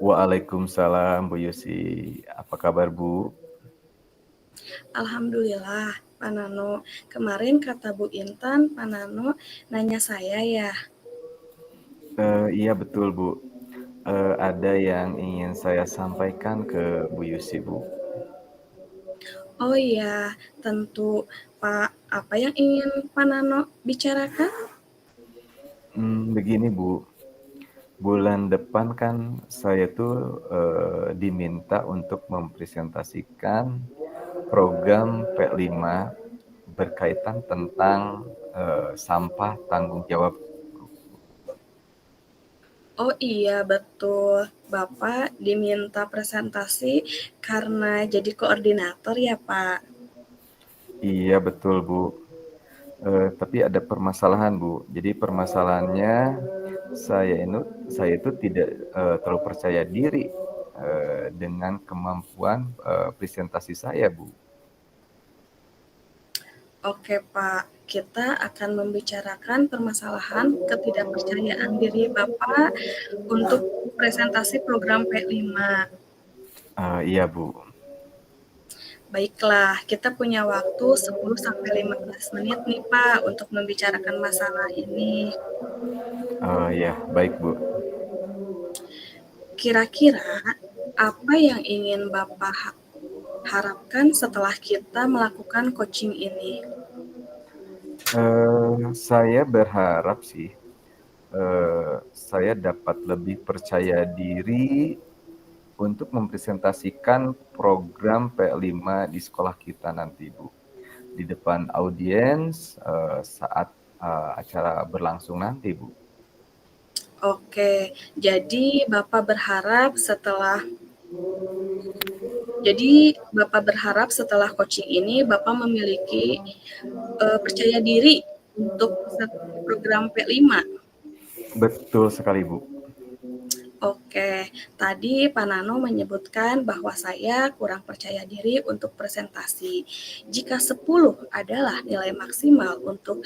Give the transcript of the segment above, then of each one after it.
Waalaikumsalam Bu Yusi. Apa kabar Bu? Alhamdulillah, Pak Nano. Kemarin kata Bu Intan, Pak Nano nanya saya ya. Iya betul Bu. Ada yang ingin saya sampaikan ke Bu Yusi Bu. Oh iya, tentu Pak, apa yang ingin Pak Nano bicarakan? Begini Bu, bulan depan kan saya tuh diminta untuk mempresentasikan program P5 berkaitan tentang sampah tanggung jawab. Oh iya, betul. Bapak diminta presentasi karena jadi koordinator ya, Pak. Iya betul Bu. Tapi ada permasalahan Bu. Jadi permasalahannya saya ini saya itu tidak terlalu percaya diri dengan kemampuan presentasi saya Bu. Oke, Pak. Kita akan membicarakan permasalahan ketidakpercayaan diri Bapak untuk presentasi program P5. Iya Bu. Baiklah, kita punya waktu 10-15 menit nih Pak untuk membicarakan masalah ini. Iya baik Bu. Kira-kira apa yang ingin Bapak harapkan setelah kita melakukan coaching ini? Saya berharap sih saya dapat lebih percaya diri untuk mempresentasikan program P5 di sekolah kita nanti Bu. Di depan audiens saat acara berlangsung nanti Bu. Oke, Bapak berharap setelah coaching ini Bapak memiliki percaya diri untuk program P5. Betul sekali Bu. Oke, tadi Pak Nano menyebutkan bahwa saya kurang percaya diri untuk presentasi. Jika 10 adalah nilai maksimal untuk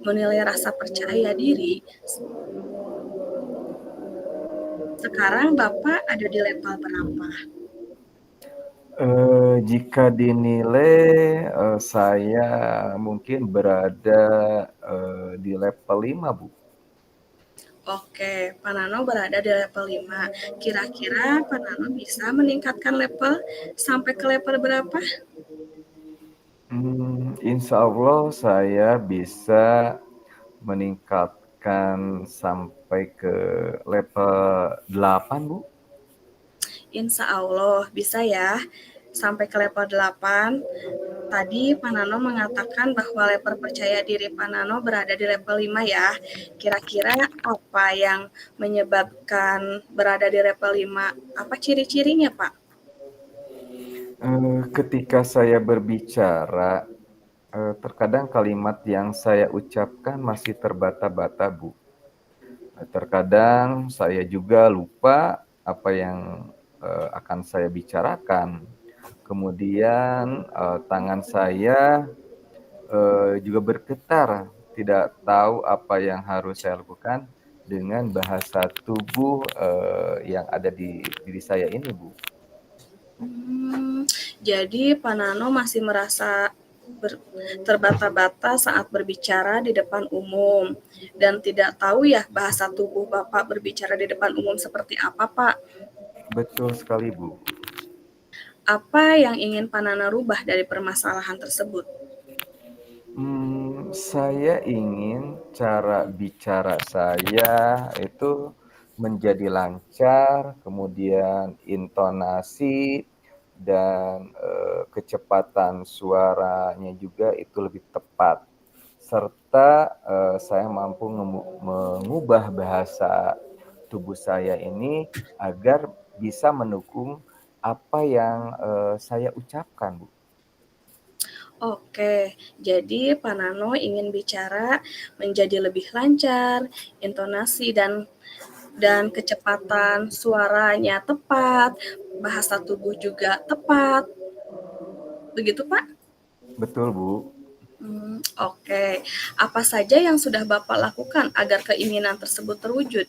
menilai rasa percaya diri, sekarang Bapak ada di level berapa? Jika dinilai saya mungkin berada di level 5 Bu. Oke, Pak Nano berada di level 5. Kira-kira Pak Nano bisa meningkatkan level sampai ke level berapa? Insya Allah saya bisa meningkatkan sampai ke level 8 Bu. Insya Allah bisa ya, sampai ke level 8. Tadi Pak Nano mengatakan bahwa level percaya diri Pak Nano berada di level 5 ya. Kira-kira apa yang menyebabkan berada di level 5? Apa ciri-cirinya, Pak? Ketika saya berbicara, terkadang kalimat yang saya ucapkan masih terbata-bata Bu. Terkadang saya juga lupa apa yang akan saya bicarakan. Kemudian tangan saya juga bergetar, tidak tahu apa yang harus saya lakukan dengan bahasa tubuh yang ada di diri saya ini, Bu. Jadi Pak Nano masih merasa terbata-bata saat berbicara di depan umum dan tidak tahu ya bahasa tubuh Bapak berbicara di depan umum seperti apa, Pak. Betul sekali, Bu. Apa yang ingin Pak Nano rubah dari permasalahan tersebut? Saya ingin cara bicara saya itu menjadi lancar, kemudian intonasi dan kecepatan suaranya juga itu lebih tepat. Serta saya mampu mengubah bahasa tubuh saya ini agar bisa mendukung apa yang saya ucapkan, Bu. Oke, jadi Pak Nano ingin bicara menjadi lebih lancar, intonasi dan kecepatan suaranya tepat, bahasa tubuh juga tepat. Begitu, Pak? Betul, Bu. Oke. Apa saja yang sudah Bapak lakukan agar keinginan tersebut terwujud?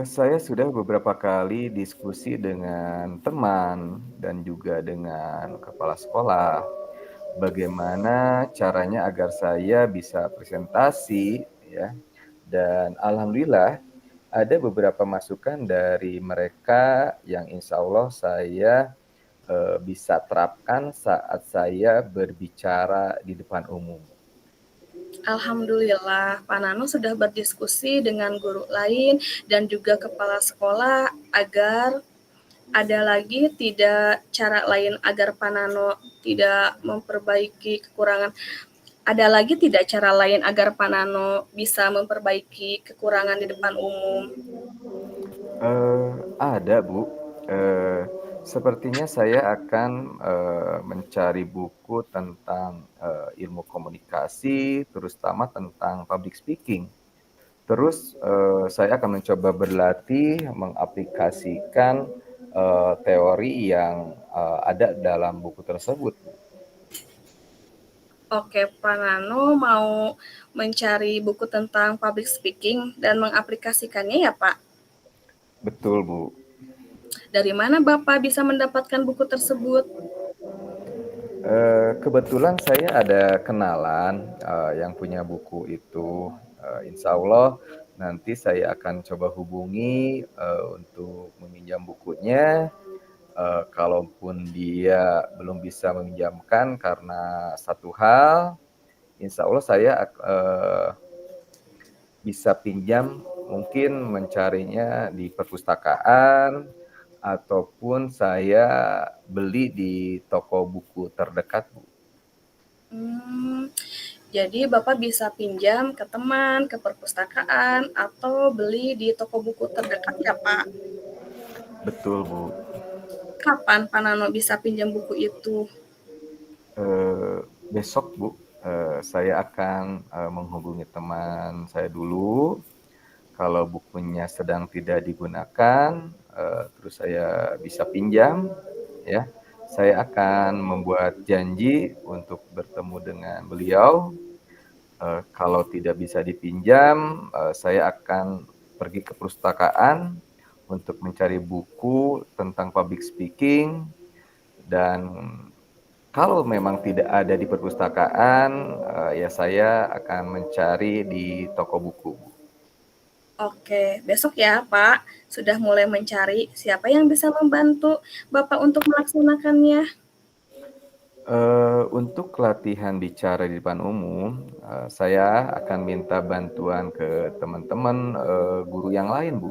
Saya sudah beberapa kali diskusi dengan teman dan juga dengan kepala sekolah, bagaimana caranya agar saya bisa presentasi ya, dan alhamdulillah ada beberapa masukan dari mereka yang insya Allah saya, bisa terapkan saat saya berbicara di depan umum. Alhamdulillah, Pak Nano sudah berdiskusi dengan guru lain dan juga kepala sekolah agar ada lagi tidak cara lain agar Pak Nano tidak memperbaiki kekurangan. Ada lagi tidak cara lain agar Pak Nano bisa memperbaiki kekurangan di depan umum? Ada Bu, sepertinya saya akan, mencari buku tentang, ilmu komunikasi, terutama tentang public speaking. Terus, saya akan mencoba berlatih mengaplikasikan, teori yang, ada dalam buku tersebut, Bu. Oke, Pak Nano mau mencari buku tentang public speaking dan mengaplikasikannya ya, Pak? Betul, Bu. Dari mana Bapak bisa mendapatkan buku tersebut? Kebetulan saya ada kenalan, yang punya buku itu, insya Allah nanti saya akan coba hubungi, untuk meminjam bukunya, kalaupun dia belum bisa meminjamkan karena satu hal, insya Allah saya bisa pinjam mungkin mencarinya di perpustakaan, ataupun saya beli di toko buku terdekat, Bu. Hmm, jadi Bapak bisa pinjam ke teman, ke perpustakaan, atau beli di toko buku terdekat ya, Pak? Betul, Bu. Kapan Pak Nano bisa pinjam buku itu? Besok, Bu, saya akan, menghubungi teman saya dulu, kalau bukunya sedang tidak digunakan, terus saya bisa pinjam, ya. Saya akan membuat janji untuk bertemu dengan beliau, kalau tidak bisa dipinjam, saya akan pergi ke perpustakaan untuk mencari buku tentang public speaking dan kalau memang tidak ada di perpustakaan, ya saya akan mencari di toko buku. Oke, besok ya, Pak. Sudah mulai mencari siapa yang bisa membantu Bapak untuk melaksanakannya. Untuk latihan bicara di depan umum, saya akan minta bantuan ke teman-teman, guru yang lain, Bu.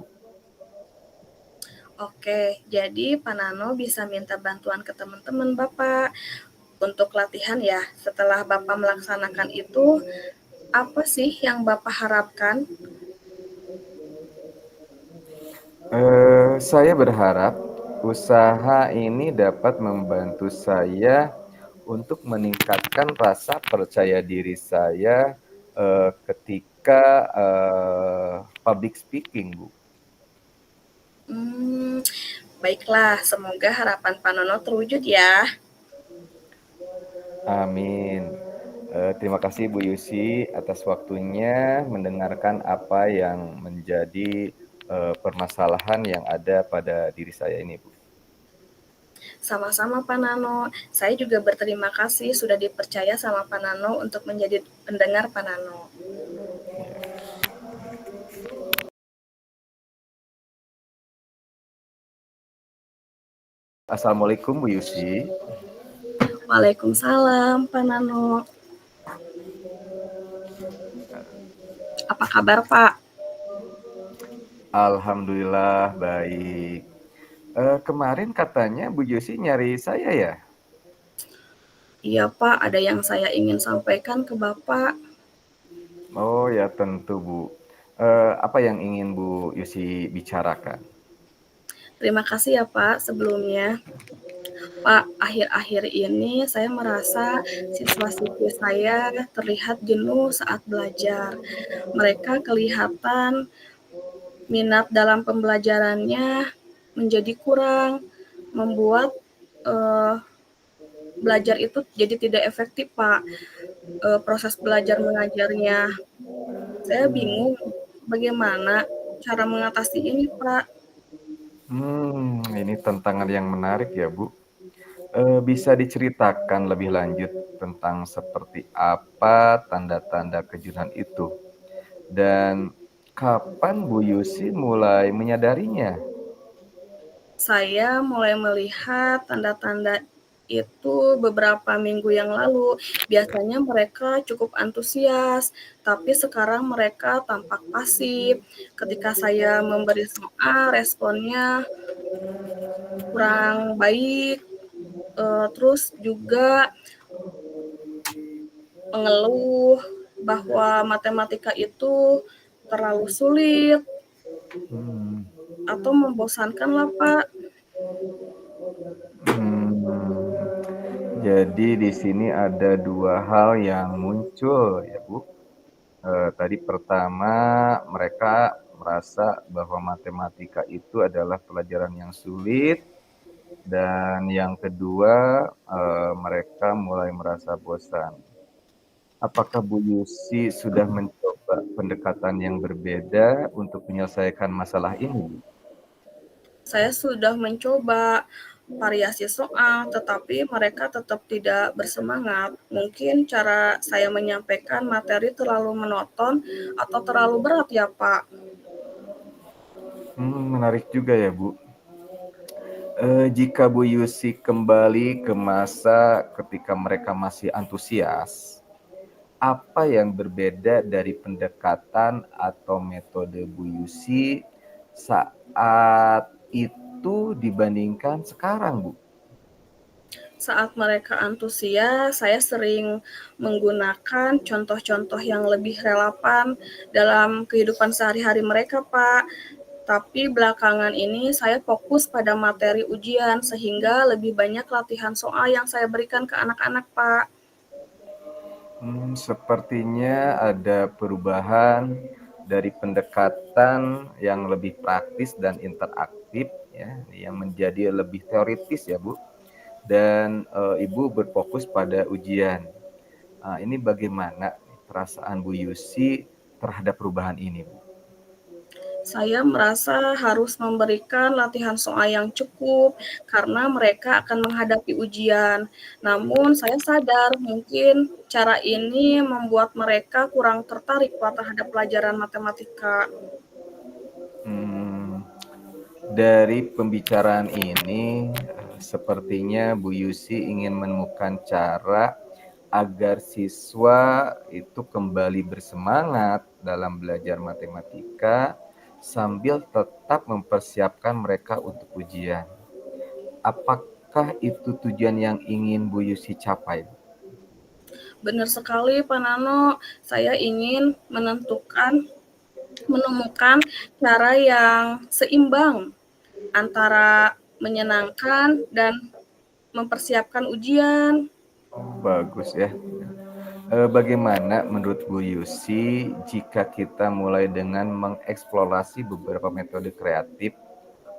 Oke, jadi Pak Nano bisa minta bantuan ke teman-teman Bapak untuk latihan ya. Setelah Bapak melaksanakan itu, apa sih yang Bapak harapkan? Saya berharap usaha ini dapat membantu saya untuk meningkatkan rasa percaya diri saya, ketika, public speaking, Bu. Hmm, baiklah, semoga harapan Pak Nono terwujud ya. Amin. Terima kasih Bu Yusi atas waktunya mendengarkan apa yang menjadi, permasalahan yang ada pada diri saya ini, Bu. Sama-sama Pak Nano. Saya juga berterima kasih sudah dipercaya sama Pak Nano untuk menjadi pendengar Pak Nano. Assalamualaikum Bu Yusi. Waalaikumsalam Pak Nano. Apa kabar Pak? Alhamdulillah baik. Kemarin katanya Bu Yusi nyari saya ya? Iya Pak, ada yang saya ingin sampaikan ke Bapak. Oh ya tentu Bu. Apa yang ingin Bu Yusi bicarakan? Terima kasih ya Pak sebelumnya. Pak, akhir-akhir ini saya merasa siswa-siswi saya terlihat jenuh saat belajar. Mereka kelihatan minat dalam pembelajarannya menjadi kurang, membuat eh, belajar itu jadi tidak efektif, Pak. Proses belajar mengajarnya. Saya bingung bagaimana. cara mengatasi ini, Pak? Ini tantangan yang menarik ya, Bu. Bisa diceritakan lebih lanjut tentang seperti apa tanda-tanda kejutan itu? Dan kapan Bu Yusi mulai menyadarinya? Saya mulai melihat tanda-tanda itu beberapa minggu yang lalu. Biasanya mereka cukup antusias, tapi sekarang mereka tampak pasif. Ketika saya memberi soal, responnya kurang baik. Terus juga mengeluh bahwa matematika itu terlalu sulit Hmm, atau membosankan lah, Pak. hmm. Jadi di sini ada dua hal yang muncul ya, Bu. Tadi pertama, mereka merasa bahwa matematika itu adalah pelajaran yang sulit, dan yang kedua, mereka mulai merasa bosan. Apakah Bu Yusi sudah mencoba pendekatan yang berbeda untuk menyelesaikan masalah ini, Bu? Saya sudah mencoba variasi soal, tetapi mereka tetap tidak bersemangat. Mungkin cara saya menyampaikan materi terlalu monoton atau terlalu berat ya, Pak. Menarik juga ya, Bu. Jika Bu Yusi kembali ke masa ketika mereka masih antusias, apa yang berbeda dari pendekatan atau metode Bu Yusi saat itu dibandingkan sekarang, Bu? Saat mereka antusias, saya sering menggunakan contoh-contoh yang lebih relevan dalam kehidupan sehari-hari mereka, Pak. Tapi belakangan ini saya fokus pada materi ujian sehingga lebih banyak latihan soal yang saya berikan ke anak-anak, Pak. Sepertinya ada perubahan dari pendekatan yang lebih praktis dan interaktif ya, yang menjadi lebih teoritis ya, Bu. Dan Ibu berfokus pada ujian. Ini bagaimana perasaan Bu Yusi terhadap perubahan ini, Bu? Saya merasa harus memberikan latihan soal yang cukup karena mereka akan menghadapi ujian. Namun saya sadar mungkin cara ini membuat mereka kurang tertarik Pak terhadap pelajaran matematika. Hmm, dari pembicaraan ini, sepertinya Bu Yusi ingin menemukan cara agar siswa itu kembali bersemangat dalam belajar matematika sambil tetap mempersiapkan mereka untuk ujian. Apakah itu tujuan yang ingin Bu Yusi capai? Benar sekali Pak Nano, saya ingin menemukan cara yang seimbang antara menyenangkan dan mempersiapkan ujian. Bagus ya. Bagaimana menurut Bu Yusi jika kita mulai dengan mengeksplorasi beberapa metode kreatif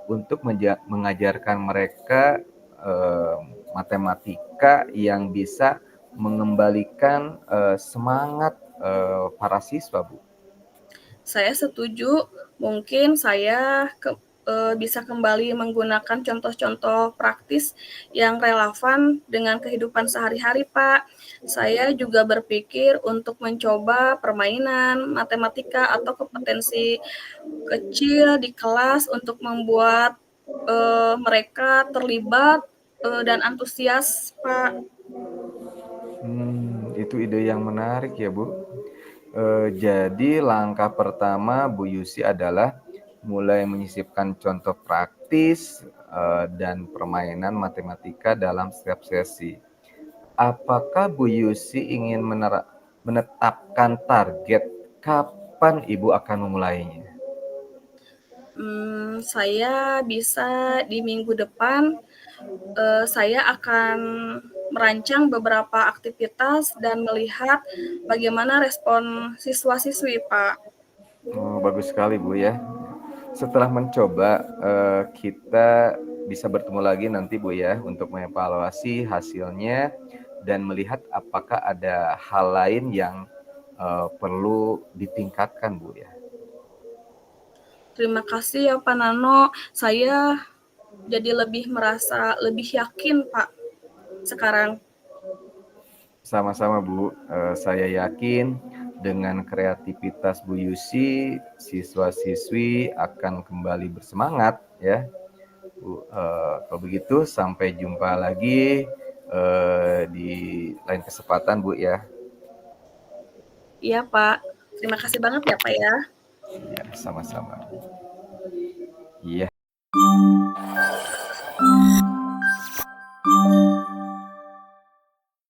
untuk mengajarkan mereka eh, matematika yang bisa mengembalikan semangat para siswa, Bu? Saya setuju, mungkin saya bisa kembali menggunakan contoh-contoh praktis yang relevan dengan kehidupan sehari-hari, Pak. Saya juga berpikir untuk mencoba permainan matematika atau kompetensi kecil di kelas untuk membuat mereka terlibat dan antusias, Pak. Itu ide yang menarik ya, Bu. Jadi langkah pertama Bu Yusi adalah mulai menyisipkan contoh praktis dan permainan matematika dalam setiap sesi. Apakah Bu Yusi ingin menetapkan target kapan Ibu akan memulainya? Saya bisa di minggu depan saya akan merancang beberapa aktivitas dan melihat bagaimana respon siswa-siswi, Pak. Oh, bagus sekali Bu ya. Setelah mencoba, kita bisa bertemu lagi nanti Bu ya untuk mengevaluasi hasilnya dan melihat apakah ada hal lain yang perlu ditingkatkan Bu ya. Terima kasih ya Pak Nano, saya jadi lebih merasa lebih yakin Pak sekarang. Sama-sama Bu, saya yakin dengan kreativitas Bu Yusi, siswa-siswi akan kembali bersemangat ya. Bu, kalau begitu sampai jumpa lagi di lain kesempatan Bu ya. Iya Pak, terima kasih banget ya Pak ya. Ya, sama-sama. Iya.